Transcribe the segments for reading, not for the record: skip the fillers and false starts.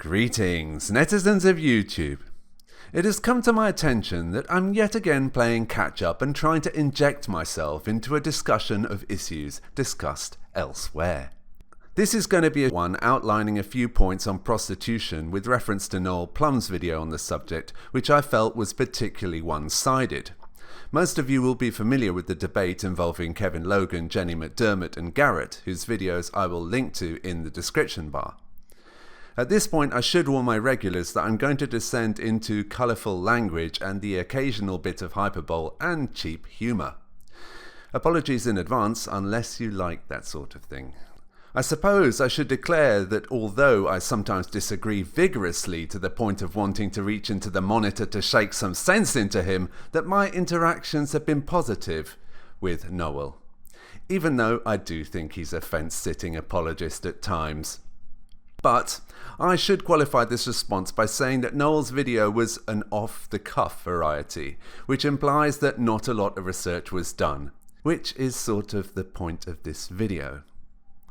Greetings, netizens of YouTube. It has come to my attention that I'm yet again playing catch-up and trying to inject myself into a discussion of issues discussed elsewhere. This is going to be one outlining a few points on prostitution with reference to noelplum's video on the subject, which I felt was particularly one-sided. Most of you will be familiar with the debate involving Kevin Logan, Jenny McDermott and Garrett, whose videos I will link to in the description bar. At this point, I should warn my regulars that I'm going to descend into colourful language and the occasional bit of hyperbole and cheap humour. Apologies in advance unless you like that sort of thing. I suppose I should declare that although I sometimes disagree vigorously to the point of wanting to reach into the monitor to shake some sense into him, that my interactions have been positive with Noel. Even though I do think he's a fence-sitting apologist at times. But I should qualify this response by saying that Noel's video was an off-the-cuff variety, which implies that not a lot of research was done, which is sort of the point of this video.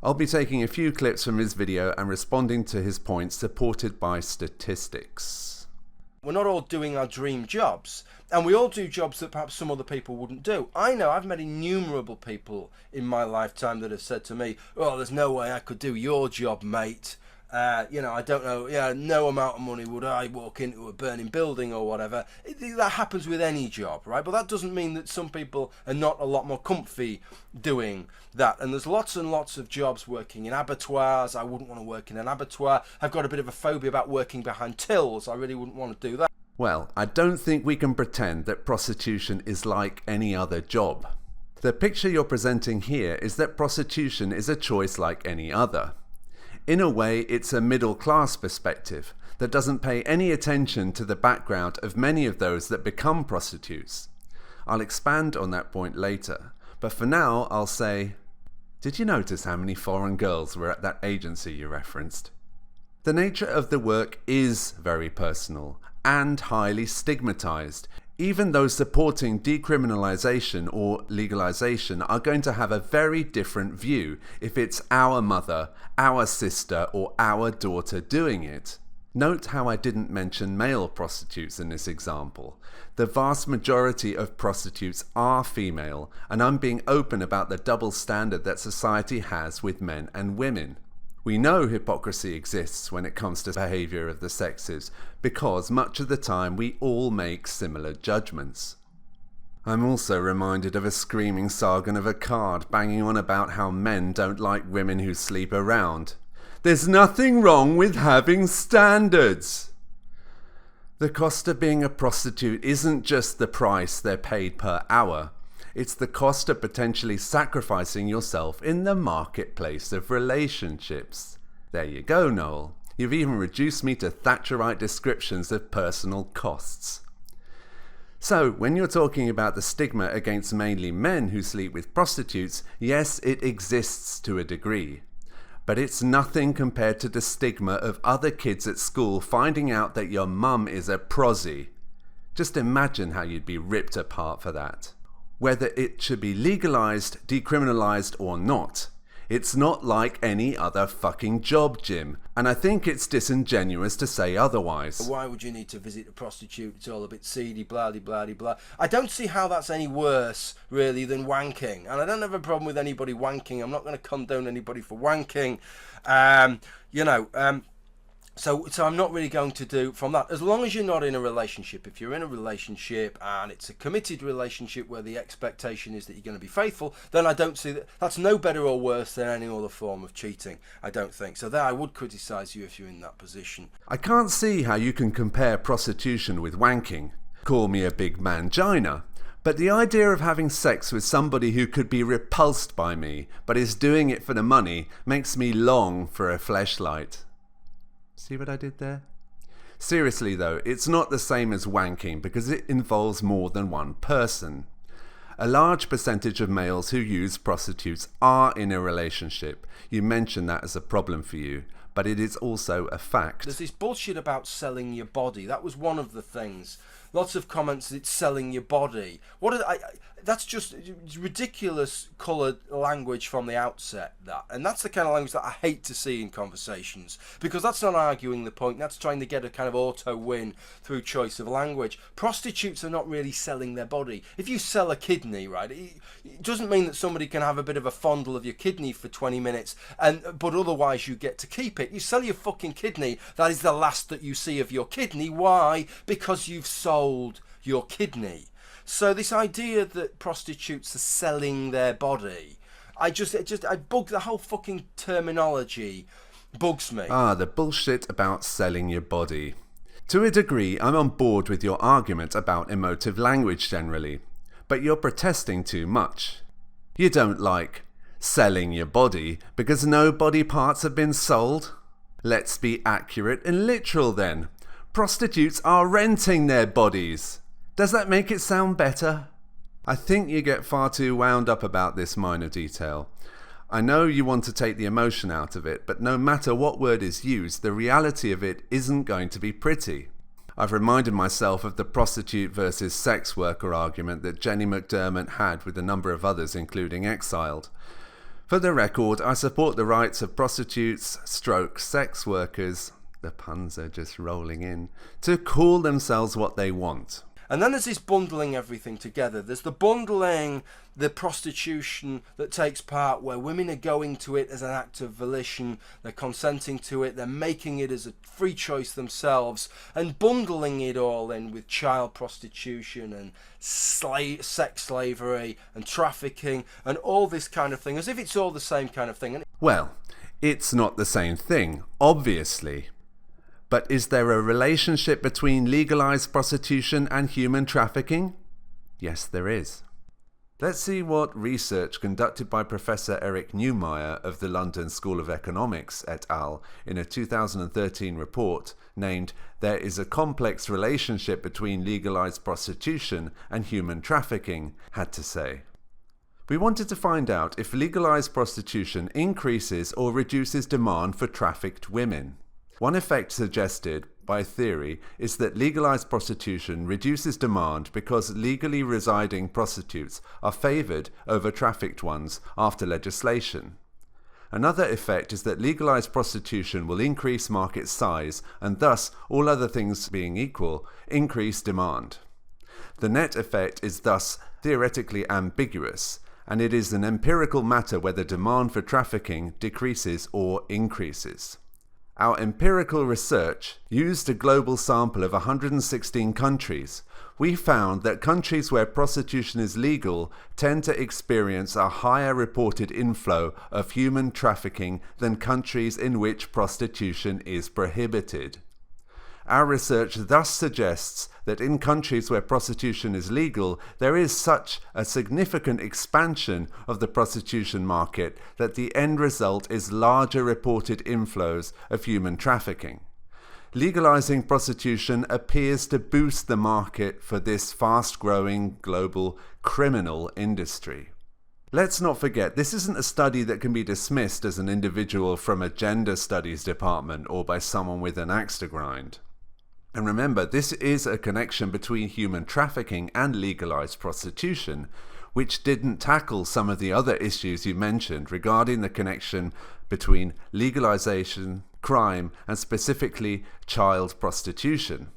I'll be taking a few clips from his video and responding to his points supported by statistics. We're not all doing our dream jobs, and we all do jobs that perhaps some other people wouldn't do. I know I've met innumerable people in my lifetime that have said to me, "Oh, there's no way I could do your job, mate. I don't know, no amount of money would I walk into a burning building or whatever." That happens with any job, right? But that doesn't mean that some people are not a lot more comfy doing that. And there's lots and lots of jobs working in abattoirs. I wouldn't want to work in an abattoir. I've got a bit of a phobia about working behind tills. I really wouldn't want to do that. Well, I don't think we can pretend that prostitution is like any other job. The picture you're presenting here is that prostitution is a choice like any other. In a way, it's a middle-class perspective that doesn't pay any attention to the background of many of those that become prostitutes. I'll expand on that point later, but for now I'll say, did you notice how many foreign girls were at that agency you referenced? The nature of the work is very personal and highly stigmatized. Even those supporting decriminalisation or legalization are going to have a very different view if it's our mother, our sister or our daughter doing it. Note how I didn't mention male prostitutes in this example. The vast majority of prostitutes are female, and I'm being open about the double standard that society has with men and women. We know hypocrisy exists when it comes to behaviour of the sexes, because much of the time we all make similar judgments. I'm also reminded of a screaming Sargon of Akkad banging on about how men don't like women who sleep around. There's nothing wrong with having standards! The cost of being a prostitute isn't just the price they're paid per hour. It's the cost of potentially sacrificing yourself in the marketplace of relationships. There you go, Noel. You've even reduced me to Thatcherite descriptions of personal costs. So, when you're talking about the stigma against mainly men who sleep with prostitutes, yes, it exists to a degree. But it's nothing compared to the stigma of other kids at school finding out that your mum is a prosy. Just imagine how you'd be ripped apart for that. Whether it should be legalized, decriminalized or not, it's not like any other fucking job, Jim, and I think it's disingenuous to say otherwise. Why would you need to visit a prostitute? It's all a bit seedy, blah-de-blah-de-blah. I don't see how that's any worse, really, than wanking, and I don't have a problem with anybody wanking. I'm not going to condone anybody for wanking, So I'm not really going to do from that. As long as you're not in a relationship. If you're in a relationship and it's a committed relationship where the expectation is that you're going to be faithful, then I don't see that. That's no better or worse than any other form of cheating, I don't think. So there I would criticise you if you're in that position. I can't see how you can compare prostitution with wanking. Call me a big mangina. But the idea of having sex with somebody who could be repulsed by me, but is doing it for the money, makes me long for a fleshlight. See what I did there? Seriously though, it's not the same as wanking because it involves more than one person. A large percentage of males who use prostitutes are in a relationship. You mentioned that as a problem for you, but it is also a fact. There's this bullshit about selling your body. That was one of the things. Lots of comments that it's selling your body. That's just ridiculous coloured language from the outset, and that's the kind of language that I hate to see in conversations, because that's not arguing the point, that's trying to get a kind of auto win through choice of language. Prostitutes are not really selling their body. If you sell a kidney, right, it doesn't mean that somebody can have a bit of a fondle of your kidney for 20 minutes, but otherwise you get to keep it. You sell your fucking kidney, that is the last that you see of your kidney. Why? Because you've sold your kidney. So this idea that prostitutes are selling their body, I bug, the whole fucking terminology bugs me. The bullshit about selling your body. To a degree, I'm on board with your argument about emotive language generally, but you're protesting too much. You don't like selling your body because no body parts have been sold? Let's be accurate and literal then. Prostitutes are renting their bodies. Does that make it sound better? I think you get far too wound up about this minor detail. I know you want to take the emotion out of it, but no matter what word is used, the reality of it isn't going to be pretty. I've reminded myself of the prostitute versus sex worker argument that Jenny McDermott had with a number of others, including Exiled. For the record, I support the rights of prostitutes, sex workers, the puns are just rolling in, to call themselves what they want. And then there's this bundling everything together. There's the bundling, the prostitution that takes part where women are going to it as an act of volition, they're consenting to it, they're making it as a free choice themselves, and bundling it all in with child prostitution and sex slavery and trafficking and all this kind of thing, as if it's all the same kind of thing. Well, it's not the same thing, obviously. But is there a relationship between legalized prostitution and human trafficking? Yes, there is. Let's see what research conducted by Professor Eric Neumeyer of the London School of Economics et al. In a 2013 report named "There is a Complex Relationship Between Legalized Prostitution and Human Trafficking" had to say. We wanted to find out if legalized prostitution increases or reduces demand for trafficked women. One effect suggested by theory is that legalized prostitution reduces demand because legally residing prostitutes are favored over trafficked ones after legislation. Another effect is that legalized prostitution will increase market size and thus, all other things being equal, increase demand. The net effect is thus theoretically ambiguous, and it is an empirical matter whether demand for trafficking decreases or increases. Our empirical research used a global sample of 116 countries. We found that countries where prostitution is legal tend to experience a higher reported inflow of human trafficking than countries in which prostitution is prohibited. Our research thus suggests that in countries where prostitution is legal, there is such a significant expansion of the prostitution market that the end result is larger reported inflows of human trafficking. Legalizing prostitution appears to boost the market for this fast-growing global criminal industry. Let's not forget, this isn't a study that can be dismissed as an individual from a gender studies department or by someone with an axe to grind. And remember, this is a connection between human trafficking and legalized prostitution, which didn't tackle some of the other issues you mentioned regarding the connection between legalization, crime, and specifically child prostitution.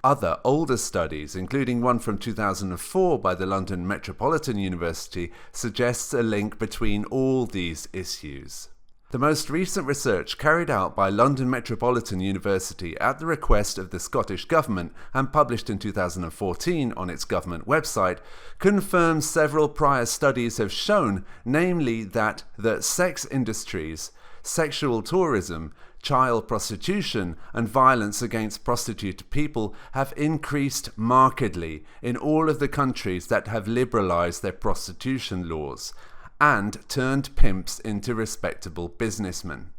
Other older studies, including one from 2004 by the London Metropolitan University, suggests a link between all these issues. The most recent research carried out by London Metropolitan University at the request of the Scottish Government and published in 2014 on its government website confirms several prior studies have shown, namely that the sex industries, sexual tourism, child prostitution and violence against prostituted people have increased markedly in all of the countries that have liberalised their prostitution laws and turned pimps into respectable businessmen.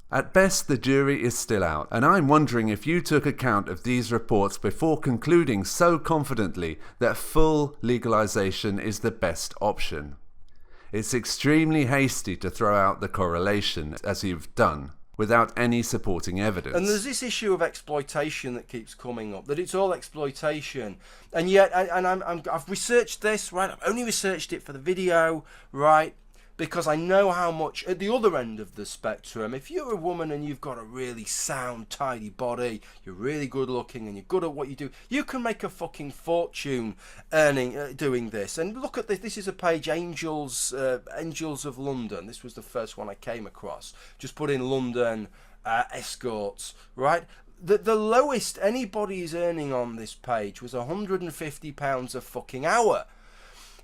At best, the jury is still out, and I'm wondering if you took account of these reports before concluding so confidently that full legalization is the best option. It's extremely hasty to throw out the correlation, as you've done, without any supporting evidence. And there's this issue of exploitation that keeps coming up, that it's all exploitation. And yet, I've researched this, right? I've only researched it for the video, right? Because I know how much, at the other end of the spectrum, if you're a woman and you've got a really sound, tidy body, you're really good looking and you're good at what you do, you can make a fucking fortune doing this. And look at this. This is a page, Angels of London. This was the first one I came across. Just put in London escorts, right? The lowest anybody is earning on this page was £150 a fucking hour.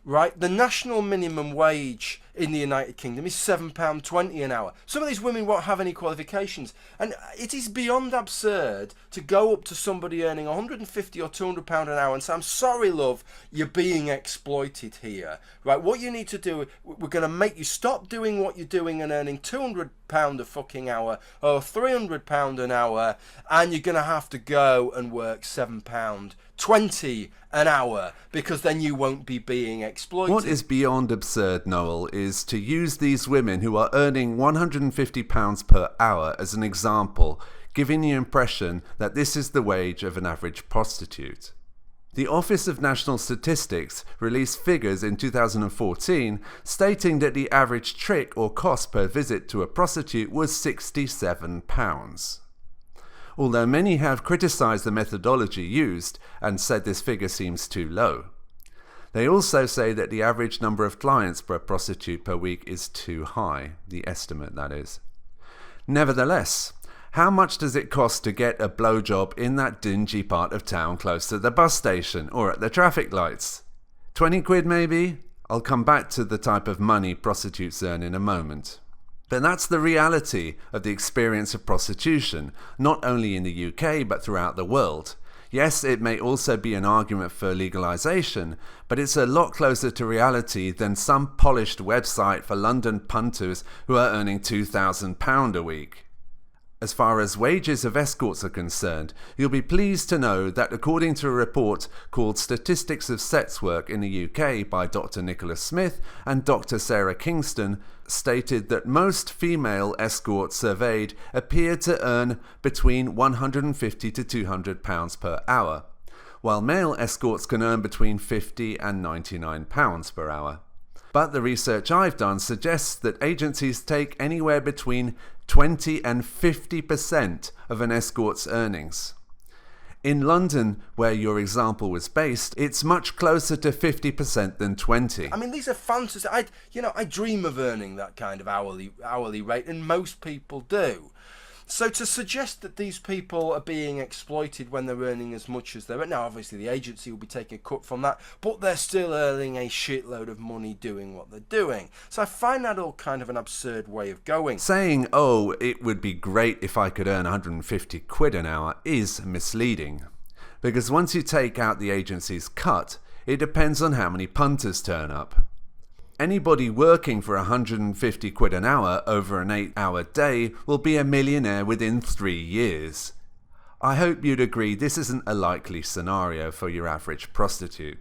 Right, the national minimum wage in the United Kingdom is £7.20 an hour. Some of these women won't have any qualifications, and it is beyond absurd to go up to somebody earning £150 or £200 an hour and say, "I'm sorry, love, you're being exploited here." Right, what you need to do, we're going to make you stop doing what you're doing and earning £200 a fucking hour or £300 an hour, and you're going to have to go and work £7.20 an hour, because then you won't be being exploited. What is beyond absurd, Noel, is to use these women who are earning £150 per hour as an example, giving the impression that this is the wage of an average prostitute. The Office of National Statistics released figures in 2014 stating that the average trick or cost per visit to a prostitute was £67. Although many have criticised the methodology used and said this figure seems too low. They also say that the average number of clients per prostitute per week is too high, the estimate that is. Nevertheless, how much does it cost to get a blowjob in that dingy part of town close to the bus station or at the traffic lights? 20 quid maybe? I'll come back to the type of money prostitutes earn in a moment. But that's the reality of the experience of prostitution, not only in the UK but throughout the world. Yes, it may also be an argument for legalization, but it's a lot closer to reality than some polished website for London punters who are earning £2,000 a week. As far as wages of escorts are concerned, you'll be pleased to know that according to a report called Statistics of Sex Work in the UK by Dr. Nicholas Smith and Dr. Sarah Kingston, stated that most female escorts surveyed appeared to earn between £150 to £200 per hour, while male escorts can earn between £50 and £99 per hour. But the research I've done suggests that agencies take anywhere between 20 and 50% of an escort's earnings. In London, where your example was based, it's much closer to 50% than 20. I mean, these are fantasies. I dream of earning that kind of hourly rate, and most people do. So to suggest that these people are being exploited when they're earning as much as they're... Now, obviously, the agency will be taking a cut from that, but they're still earning a shitload of money doing what they're doing. So I find that all kind of an absurd way of going. Saying, oh, it would be great if I could earn 150 quid an hour is misleading. Because once you take out the agency's cut, it depends on how many punters turn up. Anybody working for 150 quid an hour over an 8-hour day will be a millionaire within 3 years. I hope you'd agree this isn't a likely scenario for your average prostitute.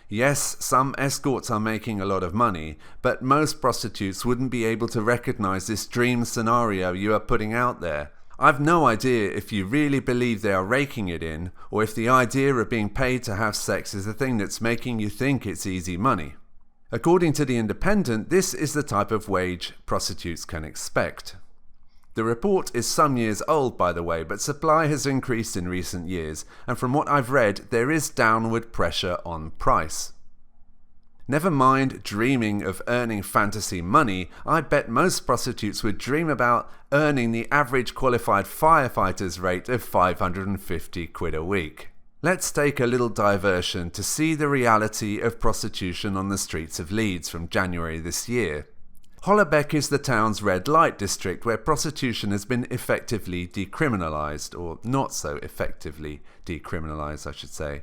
Yes, some escorts are making a lot of money, but most prostitutes wouldn't be able to recognize this dream scenario you are putting out there. I've no idea if you really believe they are raking it in, or if the idea of being paid to have sex is the thing that's making you think it's easy money. According to The Independent, this is the type of wage prostitutes can expect. The report is some years old, by the way, but supply has increased in recent years, and from what I've read, there is downward pressure on price. Never mind dreaming of earning fantasy money, I bet most prostitutes would dream about earning the average qualified firefighter's rate of 550 quid a week. Let's take a little diversion to see the reality of prostitution on the streets of Leeds from January this year. Hollebeck is the town's red light district where prostitution has been effectively decriminalised, or not so effectively decriminalised, I should say.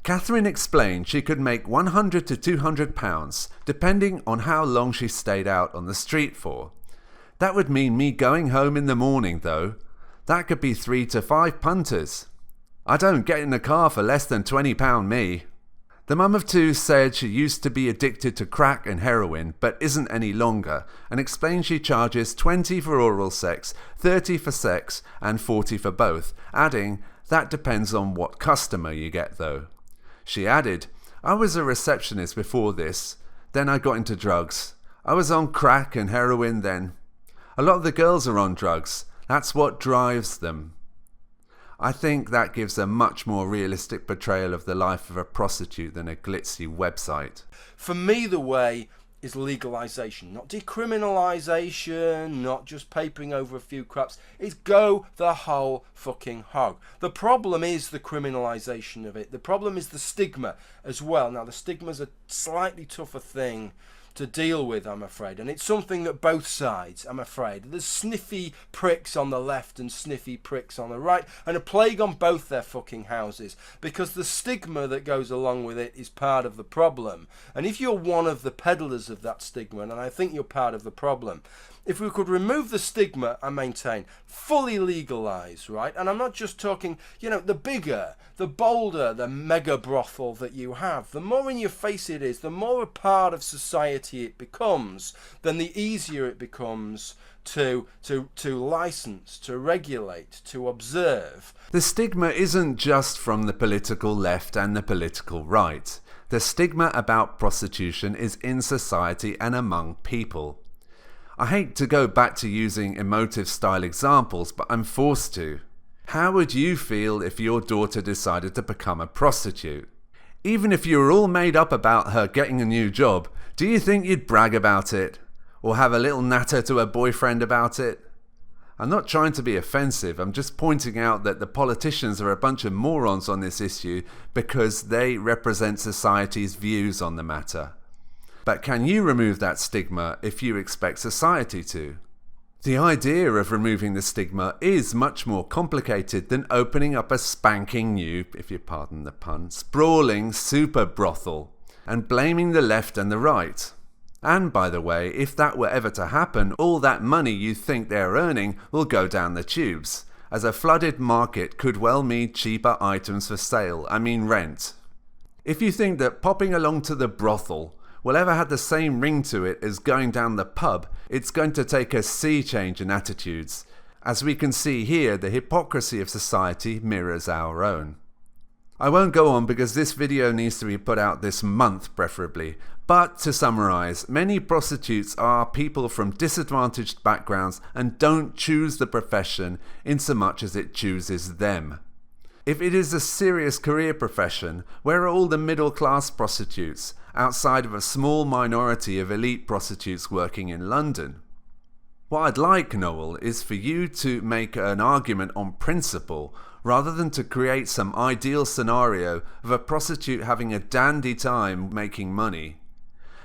Catherine explained she could make £100 to £200, depending on how long she stayed out on the street for. That would mean me going home in the morning, though. That could be 3 to 5 punters. I don't get in the car for less than £20 me. The mum of two said she used to be addicted to crack and heroin but isn't any longer, and explained she charges 20 for oral sex, 30 for sex and 40 for both, adding, "That depends on what customer you get though." She added, "I was a receptionist before this, then I got into drugs. I was on crack and heroin then. A lot of the girls are on drugs. That's what drives them." I think that gives a much more realistic portrayal of the life of a prostitute than a glitzy website. For me, the way is legalization, not decriminalisation, not just papering over a few craps. It's go the whole fucking hog. The problem is the criminalisation of it. The problem is the stigma as well. Now, the stigma's a slightly tougher thing to deal with, I'm afraid, and it's something that both sides, I'm afraid, there's sniffy pricks on the left and sniffy pricks on the right, and a plague on both their fucking houses, because the stigma that goes along with it is part of the problem. And if you're one of the peddlers of that stigma, and I think you're part of the problem, if we could remove the stigma, I maintain, fully legalise, right? And I'm not just talking, the bigger, the bolder, the mega brothel that you have, the more in your face it is, the more a part of society it becomes, then the easier it becomes to license, to regulate, to observe. The stigma isn't just from the political left and the political right. The stigma about prostitution is in society and among people. I hate to go back to using emotive style examples, but I'm forced to. How would you feel if your daughter decided to become a prostitute? Even if you were all made up about her getting a new job, do you think you'd brag about it? Or have a little natter to her boyfriend about it? I'm not trying to be offensive, I'm just pointing out that the politicians are a bunch of morons on this issue because they represent society's views on the matter. But can you remove that stigma if you expect society to? The idea of removing the stigma is much more complicated than opening up a spanking new, if you pardon the pun, sprawling super brothel and blaming the left and the right. And by the way, if that were ever to happen, all that money you think they're earning will go down the tubes, as a flooded market could well mean cheaper items for sale, rent. If you think that popping along to the brothel will ever have the same ring to it as going down the pub, it's going to take a sea change in attitudes. As we can see here, the hypocrisy of society mirrors our own. I won't go on because this video needs to be put out this month preferably, but to summarise, many prostitutes are people from disadvantaged backgrounds and don't choose the profession insomuch as it chooses them. If it is a serious career profession, where are all the middle-class prostitutes, outside of a small minority of elite prostitutes working in London? What I'd like, Noel, is for you to make an argument on principle, rather than to create some ideal scenario of a prostitute having a dandy time making money.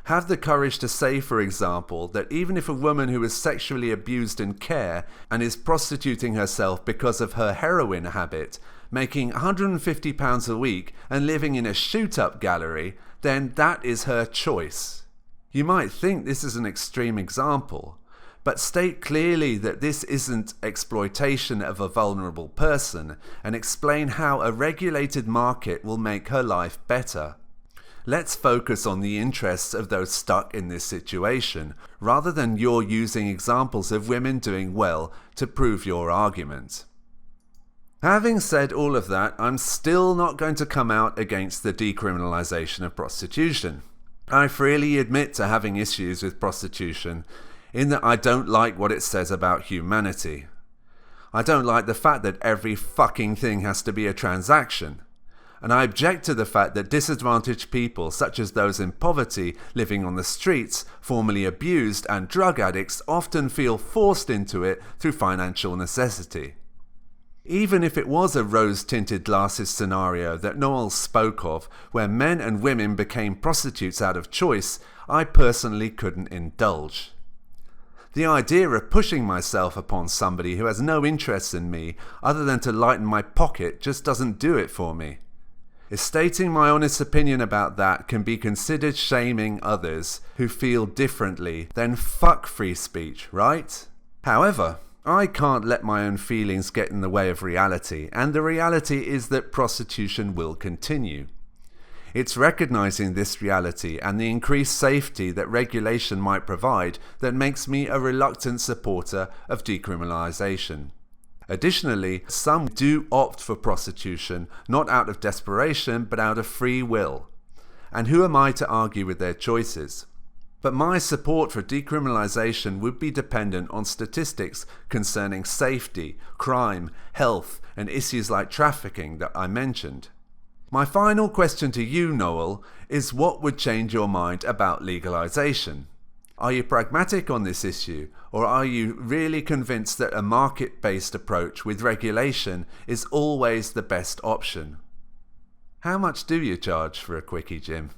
Have the courage to say, for example, that even if a woman who is sexually abused in care and is prostituting herself because of her heroin habit, making £150 a week and living in a shoot-up gallery, then that is her choice. You might think this is an extreme example, but state clearly that this isn't exploitation of a vulnerable person and explain how a regulated market will make her life better. Let's focus on the interests of those stuck in this situation, rather than your using examples of women doing well to prove your argument. Having said all of that, I'm still not going to come out against the decriminalisation of prostitution. I freely admit to having issues with prostitution, in that I don't like what it says about humanity. I don't like the fact that every fucking thing has to be a transaction. And I object to the fact that disadvantaged people, such as those in poverty, living on the streets, formerly abused, and drug addicts, often feel forced into it through financial necessity. Even if it was a rose-tinted glasses scenario that Noel spoke of, where men and women became prostitutes out of choice, I personally couldn't indulge. The idea of pushing myself upon somebody who has no interest in me other than to lighten my pocket just doesn't do it for me. If stating my honest opinion about that can be considered shaming others who feel differently, then fuck free speech, right? However, I can't let my own feelings get in the way of reality, and the reality is that prostitution will continue. It's recognizing this reality and the increased safety that regulation might provide that makes me a reluctant supporter of decriminalisation. Additionally, some do opt for prostitution not out of desperation but out of free will. And who am I to argue with their choices? But my support for decriminalisation would be dependent on statistics concerning safety, crime, health, and issues like trafficking that I mentioned. My final question to you, Noel, is what would change your mind about legalisation? Are you pragmatic on this issue, or are you really convinced that a market-based approach with regulation is always the best option? How much do you charge for a quickie, Jim?